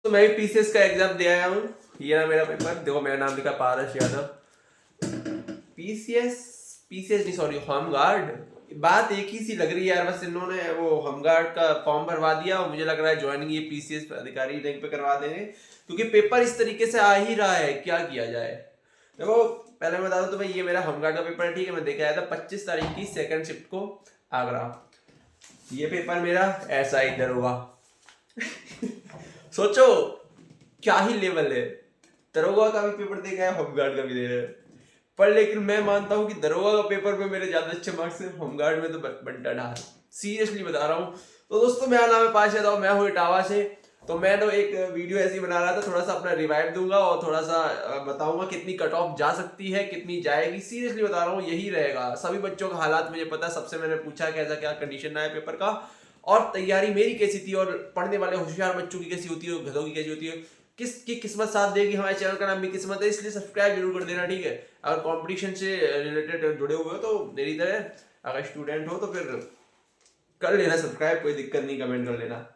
तो मैं भी पीसीएस का एग्जाम दे आया हूँ। ये ना मेरा पेपर, देखो मेरा नाम लिखा पारस यादव। पीसीएस पीसीएस नहीं, सॉरी, होमगार्ड। बात एक ही सी लग रही है यार, बस इन्होंने वो होमगार्ड का फॉर्म भरवा दिया और मुझे लग रहा है ज्वाइनिंग ये पीसीएस अधिकारी रैंक पे करवा देंगे, क्योंकि पेपर इस तरीके से आ ही रहा है, क्या किया जाए। देखो पहले मैं बता दूं तुम्हें, ये मेरा होमगार्ड का पेपर है, ठीक है। मैं देके आया था 25 तारीख की सेकंड शिफ्ट को आगरा। ये पेपर मेरा ऐसा इधर होगा। सोचो क्या ही लेवल है। दरोगा का भी पेपर देखा है, होमगार्ड का भी दे रहे हैं। पर लेकिन मैं मानता हूँ कि दरोगा का पेपर में मेरे ज्यादा अच्छे मार्क्स हैं, होमगार्ड में तो बंटा ढार। सीरियसली बता रहा हूँ। तो दोस्तों मेरा नाम है पार्श यादव, मैं हूँ इटावा से। तो मैं तो एक वीडियो ऐसी बना रहा था, थोड़ा सा अपना रिवाइव दूंगा और थोड़ा सा बताऊंगा कितनी कट ऑफ जा सकती है, कितनी जाएगी। सीरियसली बता रहा हूँ, यही रहेगा। सभी बच्चों का हालात मुझे पता है, सबसे मैंने पूछा कैसा क्या कंडीशन है पेपर का और तैयारी मेरी कैसी थी, और पढ़ने वाले होशियार बच्चों की कैसी होती है, गधों की कैसी होती है, किसकी किस्मत साथ देगी। हमारे चैनल का नाम भी किस्मत है, इसलिए सब्सक्राइब जरूर कर देना, ठीक है। अगर कंपटीशन से रिलेटेड जुड़े हुए हो तो मेरी तरह अगर स्टूडेंट हो तो फिर कर लेना सब्सक्राइब, कोई दिक्कत नहीं, कमेंट कर लेना।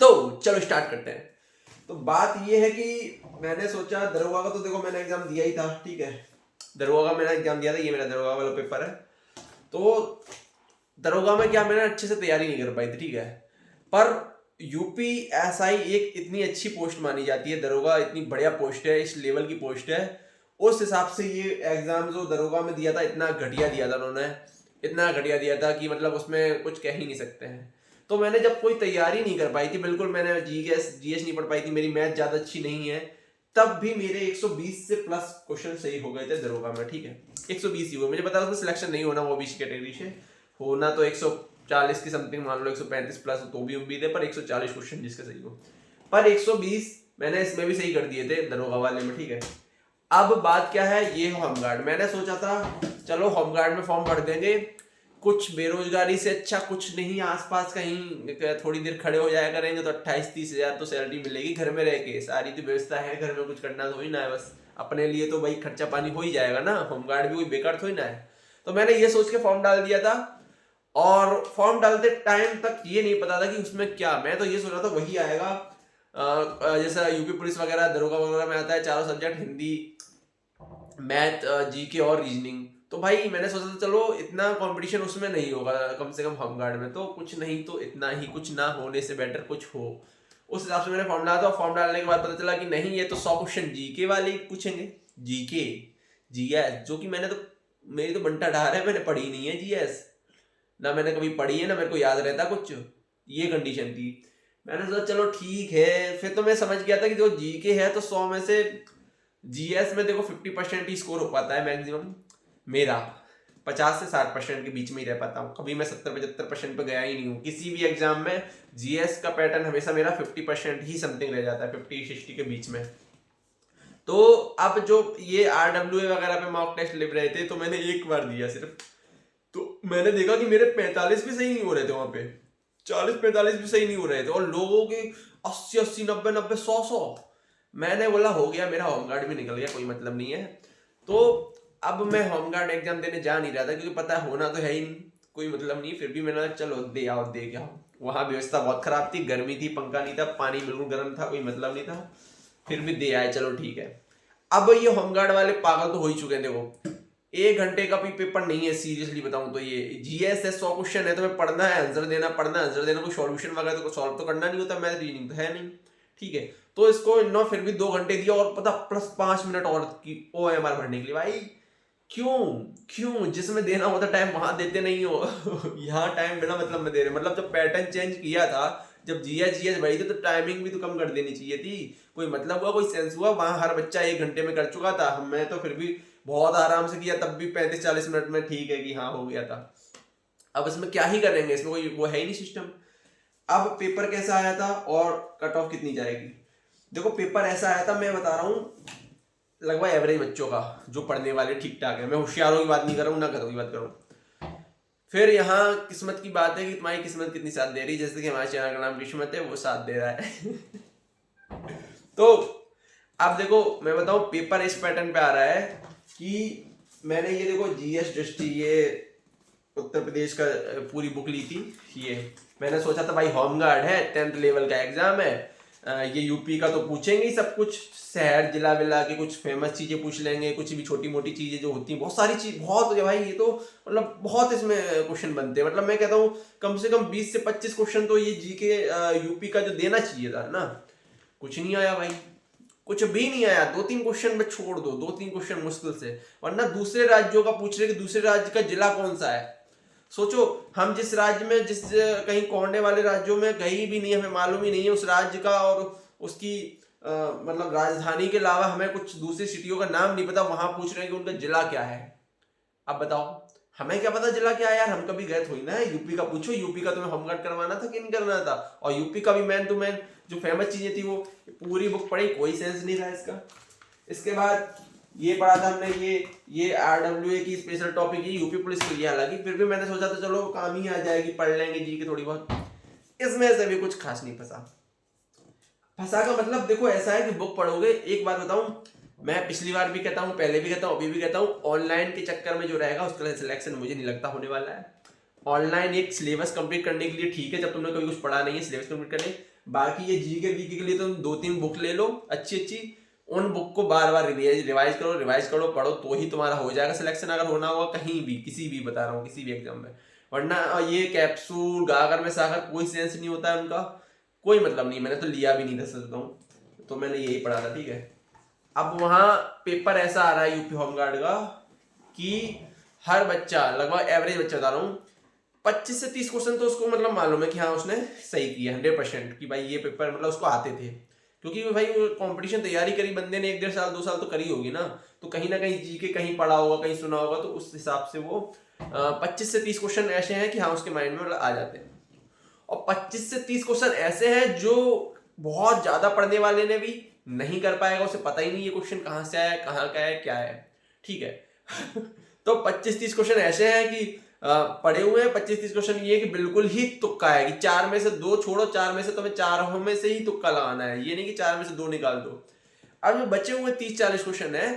तो चलो स्टार्ट करते हैं। तो बात ये है कि मैंने सोचा दरोगा का, तो देखो मैंने एग्जाम दिया ही था, ठीक है। दरोगा का मैंने एग्जाम दिया था, ये मेरा दरोगा वाला पेपर है। तो दरोगा में क्या, मैंने अच्छे से तैयारी नहीं कर पाई थी, ठीक है। पर यूपी एसआई एक इतनी अच्छी पोस्ट मानी जाती है, दरोगा इतनी बढ़िया पोस्ट है, इस लेवल की पोस्ट है। उस हिसाब से ये एग्जाम जो दरोगा में दिया था, इतना घटिया दिया था उन्होंने, इतना घटिया दिया था कि मतलब उसमें कुछ कह ही नहीं सकते हैं। तो मैंने जब कोई तैयारी नहीं कर पाई थी बिल्कुल, मैंने जीएस नहीं पढ़ पाई थी, मेरी मैथ ज्यादा अच्छी नहीं है, तब भी मेरे 120 से प्लस क्वेश्चन सही हो गए थे दरोगा में, ठीक है। 120 ही हुए, मुझे पता था उसमें सिलेक्शन नहीं होना, वो ओबीसी कैटेगरी से होना तो 140 की समथिंग मान लो, 135 प्लस तो भी उम्मीद है, पर 140 क्वेश्चन जिसके सही हो। पर 120 मैंने इसमें भी सही कर दिए थे दरोगा वाले में, ठीक है। अब बात क्या है, ये होमगार्ड मैंने सोचा था चलो होमगार्ड में फॉर्म भर देंगे, कुछ बेरोजगारी से अच्छा कुछ नहीं, आसपास कहीं थोड़ी देर खड़े हो जाया करेंगे तो 28-30 हजार तो सैलरी मिलेगी, घर में रह के सारी तो व्यवस्था है, घर में कुछ करना तो ही ना है, बस अपने लिए तो भाई खर्चा पानी हो ही जाएगा ना, होमगार्ड भी कोई बेकार थोड़ी ना है। तो मैंने ये सोच के फॉर्म डाल दिया था। और फॉर्म डालते टाइम तक ये नहीं पता था कि उसमें क्या, मैं तो ये सोच रहा था वही आएगा जैसा यूपी पुलिस वगैरह दरोगा वगैरह में आता है, चारों सब्जेक्ट हिंदी मैथ जीके और रीजनिंग। तो भाई मैंने सोचा था चलो इतना कंपटीशन उसमें नहीं होगा, कम से कम होमगार्ड में तो कुछ नहीं तो इतना ही, कुछ ना होने से बेटर कुछ हो। उस हिसाब से मैंने फॉर्म डाला था। फॉर्म डालने के बाद पता चला कि नहीं, ये तो 100 क्वेश्चन जीके वाले ही पूछेंगे, जीके जीएस, जो कि मैंने तो, मेरी तो बंटा ढार है, मैंने पढ़ी नहीं है जीएस, ना मैंने कभी पढ़ी है, ना मेरे को याद रहता कुछ, ये कंडीशन थी। मैंने सोचा चलो ठीक है, फिर तो मैं समझ गया था कि जो जीके है तो 100 में से जीएस में देखो 50% ही स्कोर हो पाता है मैक्सिमम, मेरा 50 से 60% के बीच में ही रह पाता हूँ, कभी मैं 70-75% पे गया ही नहीं हूँ किसी भी एग्जाम में। जीएस का पैटर्न हमेशा मेरा 50% ही समथिंग रह जाता है, 50-60 के बीच में। तो अब जो ये आरडब्ल्यूए वगैरह पे मॉक टेस्ट लिख रहे थे, तो मैंने एक बार दिया सिर्फ, तो मैंने देखा कि मेरे 45 भी सही नहीं हो रहे थे वहां पे, 40-45 भी सही नहीं हो रहे थे, और लोगों के 80-80 90-90 100-100। मैंने बोला हो गया, मेरा होमगार्ड भी निकल गया, कोई मतलब नहीं है। तो अब मैं होमगार्ड एग्जाम देने जा नहीं रहा था, क्योंकि पता है होना तो है ही नहीं, कोई मतलब नहीं। फिर भी मैंने चलो दे आओ, दे के आओ। वहां व्यवस्था बहुत खराब थी, गर्मी थी, पंखा नहीं था, पानी बिल्कुल गर्म था, कोई मतलब नहीं था। फिर भी दे आए, चलो ठीक है। अब ये होमगार्ड वाले पागल तो हो ही चुके हैं, देखो 1 घंटे का भी पेपर नहीं है, सीरियसली बताऊं तो। ये जीएस है, 100 क्वेश्चन है, तो मैं पढ़ना है आंसर देना, पढ़ना आंसर देना, कोई सॉल्यूशन वगैरह तो सॉल्व तो करना नहीं होता, मैथ रीजनिंग तो है नहीं, ठीक है। तो इसको इन्हों फिर भी 2 घंटे दिया, और पता प्लस 5 मिनट और की ओएमआर भरने के लिए। भाई क्यों क्यों, जिसमें देना होता टाइम वहां देते नहीं हो। यहाँ टाइम बिना मतलब में दे रहे, मतलब जब पैटर्न चेंज किया था, जब जीएस भरी थी, तो टाइमिंग भी तो कम कर देनी चाहिए थी, कोई मतलब हुआ, कोई सेंस हुआ। वहां हर बच्चा 1 घंटे में कर चुका था, मैं तो फिर भी बहुत आराम से किया, तब भी 35-40 मिनट में ठीक है कि हाँ हो गया था। अब इसमें क्या ही करेंगे, इसमें कोई वो है ही नहीं सिस्टम। अब पेपर कैसा आया था और कट ऑफ कितनी जाएगी, देखो पेपर ऐसा आया था, मैं बता रहा हूँ, लगभग एवरेज बच्चों का, जो पढ़ने वाले ठीक ठाक है, मैं होशियारों की बात नहीं कर रहा हूँ, ना करो की बात करूँ। फिर यहाँ किस्मत की बात है कि तुम्हारी किस्मत कितनी साथ दे रही है, जैसे कि हमारे चैनल का नाम किस्मत है, वो साथ दे रहा है। तो अब देखो मैं बताऊं, पेपर इस पैटर्न पे आ रहा है कि मैंने ये देखो जीएस दृष्टि, ये उत्तर प्रदेश का पूरी बुक ली थी। ये मैंने सोचा था भाई होमगार्ड है, 10th लेवल का एग्जाम है, ये यूपी का तो पूछेंगे ही सब कुछ, शहर जिला विला के कुछ फेमस चीजें पूछ लेंगे, कुछ भी छोटी मोटी चीजें जो होती हैं, बहुत सारी चीज बहुत है भाई। ये तो मतलब बहुत इसमें क्वेश्चन बनते हैं। मतलब मैं कहता हूँ कम से कम 20 से 25 क्वेश्चन तो ये जीके यूपी का जो देना चाहिए था ना, कुछ नहीं आया भाई, कुछ भी नहीं आया। 2-3 क्वेश्चन में छोड़ दो, 2-3 क्वेश्चन मुश्किल से, वरना दूसरे राज्यों का पूछ रहे कि दूसरे राज्य का जिला कौन सा है। सोचो, हम जिस राज्य में, जिस कहीं कोने वाले राज्यों में गई भी नहीं, हमें मालूम ही नहीं है उस राज्य का और उसकी मतलब राजधानी के अलावा हमें कुछ दूसरी सिटियों का नाम नहीं पता, वहां पूछ रहे हैं कि उनका जिला क्या है। अब बताओ हमें क्या पता जिला क्या है यार, हम कभी गए थोड़ी ना है। यूपी का पूछो, यूपी का तुम्हें होमगार्ड करवाना था कि नहीं करना था। और यूपी का भी मैन टू मैन जो फेमस चीजें थी वो पूरी बुक पढ़ी, कोई सेंस नहीं था इसका। इसके बाद ये पढ़ा था हमने, ये RWA की स्पेशल टॉपिक, ये यूपी पुलिस के लिए, हालांकि फिर भी मैंने सोचा था चलो काम ही आ जाएगी, पढ़ लेंगे जी के थोड़ी बहुत। इसमें से भी कुछ खास नहीं फंसा। फंसा का मतलब देखो ऐसा है कि बुक पढ़ोगे, एक बात बताऊं, मैं पिछली बार भी कहता हूं, पहले भी कहता हूं, अभी भी कहता हूं, ऑनलाइन के चक्कर में जो रहेगा उसका सिलेक्शन मुझे नहीं लगता होने वाला है। ऑनलाइन एक सिलेबस कंप्लीट करने के लिए ठीक है, जब तुमने कभी कुछ पढ़ा नहीं है सिलेबस कंप्लीट करने, बाकी ये जीके वीके के लिए तुम 2-3 बुक ले लो अच्छी अच्छी, उन बुक को बार बार रिवाइज करो पढ़ो, तो ही तुम्हारा हो जाएगा सिलेक्शन, अगर होना होगा कहीं भी, किसी भी, बता रहा हूँ किसी भी एग्जाम में। वरना ये कैप्सूल गागर में सागर कोई सेंस नहीं होता है उनका, कोई मतलब नहीं। मैंने तो लिया भी नहीं था सच बताऊं, तो मैंने यही पढ़ा था, ठीक है। अब वहां पेपर ऐसा आ रहा है यूपी होमगार्ड का कि हर बच्चा, लगभग एवरेज बच्चा बता रहा हूँ, 25 से 30 क्वेश्चन तो उसको मतलब मालूम है कि हाँ उसने सही किया 100%, कि भाई ये पेपर मतलब उसको आते थे, क्योंकि भाई कंपटीशन तैयारी करी बंदे ने 1-1.5 साल 2 साल तो करी होगी ना, तो कहीं ना कहीं जीके कहीं पढ़ा होगा, कहीं सुना होगा, तो उस हिसाब से वो 25 से 30 क्वेश्चन ऐसे हैं कि हाँ उसके माइंड में मतलब आ जाते हैं। और 25 से 30 क्वेश्चन ऐसे हैं जो बहुत ज्यादा पढ़ने वाले ने भी नहीं कर पाएगा, उसे पता ही नहीं ये क्वेश्चन कहाँ से आया, कहाँ का है, क्या है, ठीक है। तो 25-30 क्वेश्चन ऐसे हैं कि पढ़े हुए हैं, 25-30 क्वेश्चन ये कि बिल्कुल ही तुक्का है, कि 4 में से 2 छोड़ो, 4 में से तुम्हें 4 में से ही तुक्का लगाना है, ये नहीं कि 4 में से 2 निकाल दो। अब जो बचे हुए 30-40 क्वेश्चन है,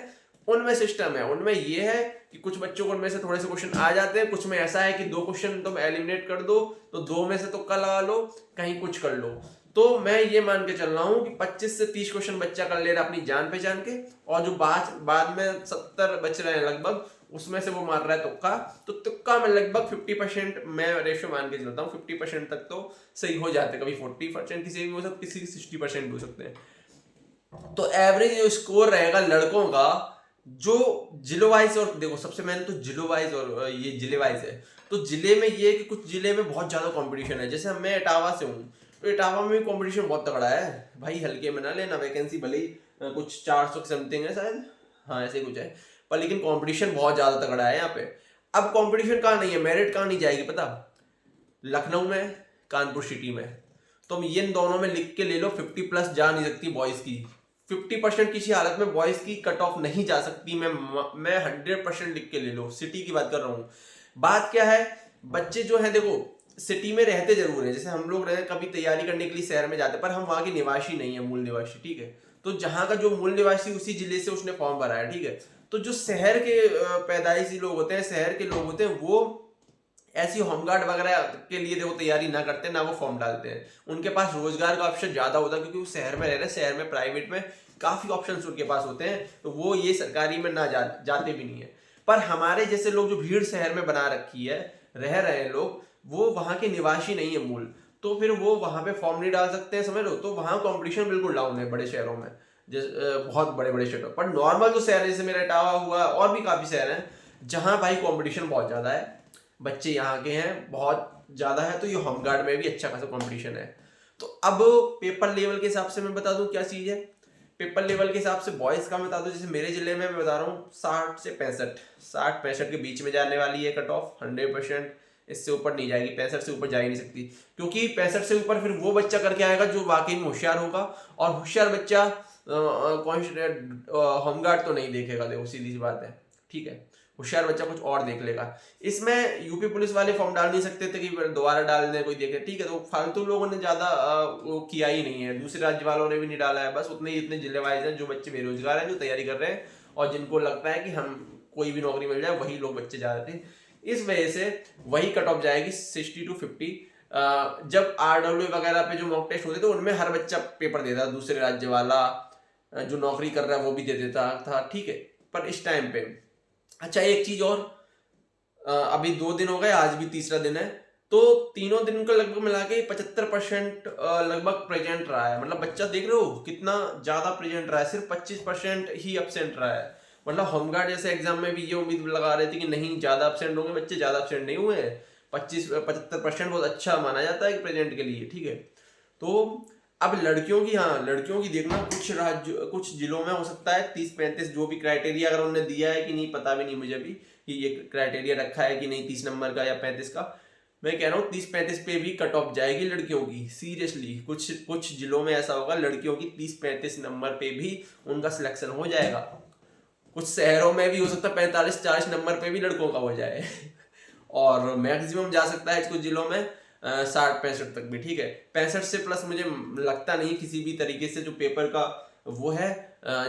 उनमें सिस्टम है, उनमें ये है कि कुछ बच्चों को उनमें से थोड़े से क्वेश्चन आ जाते हैं, कुछ में ऐसा है कि 2 क्वेश्चन तुम एलिमिनेट कर दो, तो 2 में से तुक्का लगा लो, कहीं कुछ कर लो। तो मैं ये मान के चल रहा हूँ कि 25 से 30 क्वेश्चन बच्चा कर ले रहा अपनी जान पहचान के, और जो बाद में 70 बच रहे हैं लगभग, उसमें से वो मार रहा है तुक्का। तो तुक्का में लगभग 50% मैं रेशियो मान के चलता हूँ, 50% तक तो सही हो जाते हैं, कभी 40% किसी भी हो सकते, किसी 60% भी हो सकते हैं। तो एवरेज जो स्कोर रहेगा लड़कों का, जो जिलो वाइज, और देखो सबसे मैंने तो जिलो वाइज और ये जिले वाइज है, तो जिले में ये कि कुछ जिले में बहुत ज्यादा कंपटीशन है। जैसे मैं इटावा से हूँ, तो इटावा में भी कंपटीशन बहुत तगड़ा है भाई, हल्के में ना लेना, वैकेंसी भले ही कुछ 400 समथिंग है शायद, हाँ ऐसे कुछ है, पर लेकिन कंपटीशन बहुत ज्यादा तगड़ा है यहाँ पे। अब कंपटीशन कहाँ नहीं है, मेरिट कहाँ नहीं जाएगी पता, लखनऊ में, कानपुर सिटी में। तुम ये इन दोनों में लिख के ले लो, 50+ जा नहीं सकती बॉयज की, 50% किसी हालत में बॉयज की कट ऑफ नहीं जा सकती। मैं 100% लिख के ले लो, सिटी की बात कर रहा हूँ। बात क्या है, बच्चे जो है देखो सिटी में रहते जरूर है, जैसे हम लोग रहे कभी तैयारी करने के लिए शहर में जाते, पर हम वहाँ के निवासी नहीं है, मूल निवासी, ठीक है। तो जहाँ का जो मूल निवासी उसी जिले से उसने फॉर्म भरा है, ठीक है। तो जो शहर के पैदाइशी लोग होते हैं, शहर के लोग होते हैं, वो ऐसी होमगार्ड वगैरह के लिए देखो तैयारी ना करते, ना वो फॉर्म डालते हैं। उनके पास रोजगार का ऑप्शन ज्यादा होता है, क्योंकि वो शहर में रह रहे हैं, शहर में प्राइवेट में काफी ऑप्शंस उनके पास होते हैं, तो वो ये सरकारी में ना जाते भी नहीं है। पर हमारे जैसे लोग जो भीड़ शहर में बना रखी है, रह रहे हैं लोग, वो वहां के निवासी नहीं है मूल, तो फिर वो वहां पे फॉर्म नहीं डाल सकते हैं, समझ लो। तो वहां कॉम्पिटिशन बिल्कुल डाउन है बड़े शहरों में, बहुत बड़े बड़े शहरों पर। नॉर्मल जो शहर है जैसे मेरा इटावा हुआ, और भी काफी शहर हैं जहां भाई कॉम्पिटिशन बहुत ज्यादा है, बच्चे यहाँ के हैं बहुत ज्यादा है, तो ये होमगार्ड में भी अच्छा खासा कंपटीशन है। तो अब पेपर लेवल के हिसाब से मैं बता दूं क्या चीज है। पेपर लेवल के हिसाब से बॉयज का बता दूं, जैसे मेरे जिले में मैं बता रहा हूँ 60 से 65 के बीच में जाने वाली है कट ऑफ, 100%। इससे ऊपर नहीं जाएगी, 65 से ऊपर जा ही नहीं सकती, क्योंकि 65 से ऊपर फिर वो बच्चा करके आएगा जो वाकई में होशियार होगा, और होशियार बच्चा होमगार्ड तो नहीं देखेगा, देखो सीधी सी बात है, ठीक है। होशियार बच्चा कुछ और देख लेगा। इसमें यूपी पुलिस वाले फॉर्म डाल नहीं सकते थे कि दोबारा डाल दें, कोई देखे, ठीक है। तो फालतू लोगों ने ज्यादा वो किया ही नहीं है, दूसरे राज्य वालों ने भी नहीं डाला है, बस उतने ही इतने जिले वाइज हैं जो बच्चे बेरोजगार हैं, जो तैयारी कर रहे हैं, और जिनको लगता है कि हम कोई भी नौकरी मिल जाए, वही लोग बच्चे जा रहे थे। इस वजह से वही कट ऑफ जाएगी 60 to 50। जब RW वगैरह पे जो मॉक टेस्ट होते थे उनमें हर बच्चा पेपर देता था, दूसरे राज्य वाला जो नौकरी कर रहा है वो भी दे देता था, ठीक है। पर इस टाइम पे अच्छा एक चीज और, अभी 2 दिन हो गए, आज भी तीसरा दिन है, तो तीनों दिन को लगभग मिला के 75% लगभग प्रेजेंट रहा है। मतलब बच्चा देख रहे हो कितना ज्यादा प्रेजेंट रहा है, सिर्फ 25% ही एब्सेंट रहा है। मतलब होमगार्ड जैसे एग्जाम में भी ये उम्मीद लगा रहे थे कि नहीं ज्यादा एब्सेंट होंगे बच्चे, ज्यादा एब्सेंट नहीं हुए हैं। 75% बहुत अच्छा माना जाता है प्रेजेंट के लिए, ठीक है। तो अब लड़कियों की, हाँ लड़कियों की देखना, कुछ राज्य कुछ जिलों में हो सकता है 30-35 जो भी क्राइटेरिया अगर उन्होंने दिया है कि नहीं पता भी नहीं मुझे भी कि ये क्राइटेरिया रखा है कि नहीं 30 नंबर का या 35 का। मैं कह रहा हूँ 30-35 पे भी कट ऑफ जाएगी लड़कियों की, सीरियसली। कुछ कुछ जिलों में ऐसा होगा लड़कियों की 30-35 नंबर पे भी उनका सिलेक्शन हो जाएगा। कुछ शहरों में भी हो सकता है 45-40 नंबर पे भी लड़कों का हो जाए और मैक्सिमम जा सकता है कुछ जिलों में 60-65 तक भी, ठीक है। 65 से प्लस मुझे लगता नहीं किसी भी तरीके से जो पेपर का वो है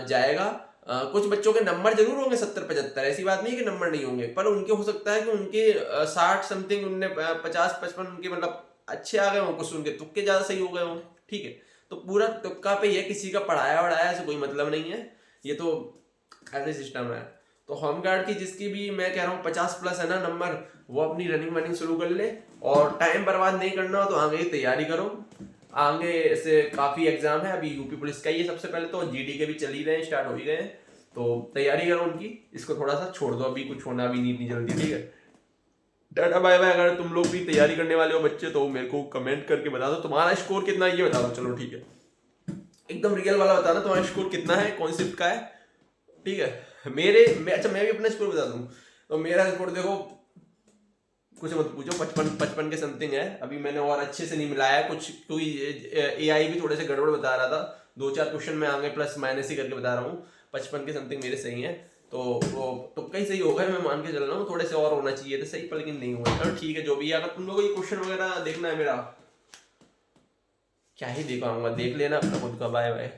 जाएगा। कुछ बच्चों के नंबर जरूर होंगे 70-75, ऐसी बात नहीं कि नंबर नहीं होंगे, पर उनके हो सकता है कि उनके 60 समथिंग, उनने 50-55 उनके मतलब अच्छे आ गए हों, कुछ उनके तुक्के ज्यादा सही हो गए हों, ठीक है। तो पूरा तुक्का पे ये, किसी का पढ़ाया वढ़ाया से कोई मतलब नहीं है, ये तो ऐसे सिस्टम है। तो होमगार्ड की जिसकी भी मैं कह रहा हूँ 50+ है ना नंबर, वो अपनी रनिंग वनिंग शुरू कर ले, और टाइम बर्बाद नहीं करना हो तो आगे की तैयारी करो। आगे से काफ़ी एग्जाम है, अभी यूपी पुलिस का ही है सबसे पहले, तो जीडी के भी चल ही रहे हैं, स्टार्ट हो ही गए हैं, तो तैयारी करो उनकी। इसको थोड़ा सा छोड़ दो, अभी कुछ होना भी नहीं इतनी जल्दी, ठीक है। Tata bye bye. अगर तुम लोग भी तैयारी करने वाले हो बच्चे तो मेरे को कमेंट करके बता दो तुम्हारा स्कोर कितना है, ये बता दो, चलो ठीक है। एकदम रियल वाला बताना तुम्हारा स्कोर कितना है, कौन शिफ्ट का है, ठीक है। अच्छा मैं भी अपना स्कोर बता दूं, तो मेरा स्कोर देखो कुछ मत पूछो, 55 के समथिंग है। अभी मैंने और अच्छे से नहीं मिलाया कुछ, क्योंकि AI भी थोड़े से गड़बड़ बता रहा था, 2-4 क्वेश्चन में आगे प्लस माइनस ही करके बता रहा हूँ। 55 के समथिंग मेरे सही है, तो वो तो कहीं सही हो गए, मैं मान के चल रहा हूँ। थोड़े से और होना चाहिए थे सही, पर लेकिन नहीं हुआ। चलो ठीक है, जो भी है। अगर तुम लोगों को ये क्वेश्चन वगैरह देखना है मेरा, क्या ही देखा, देख लेना अपना खुद का। Bye bye.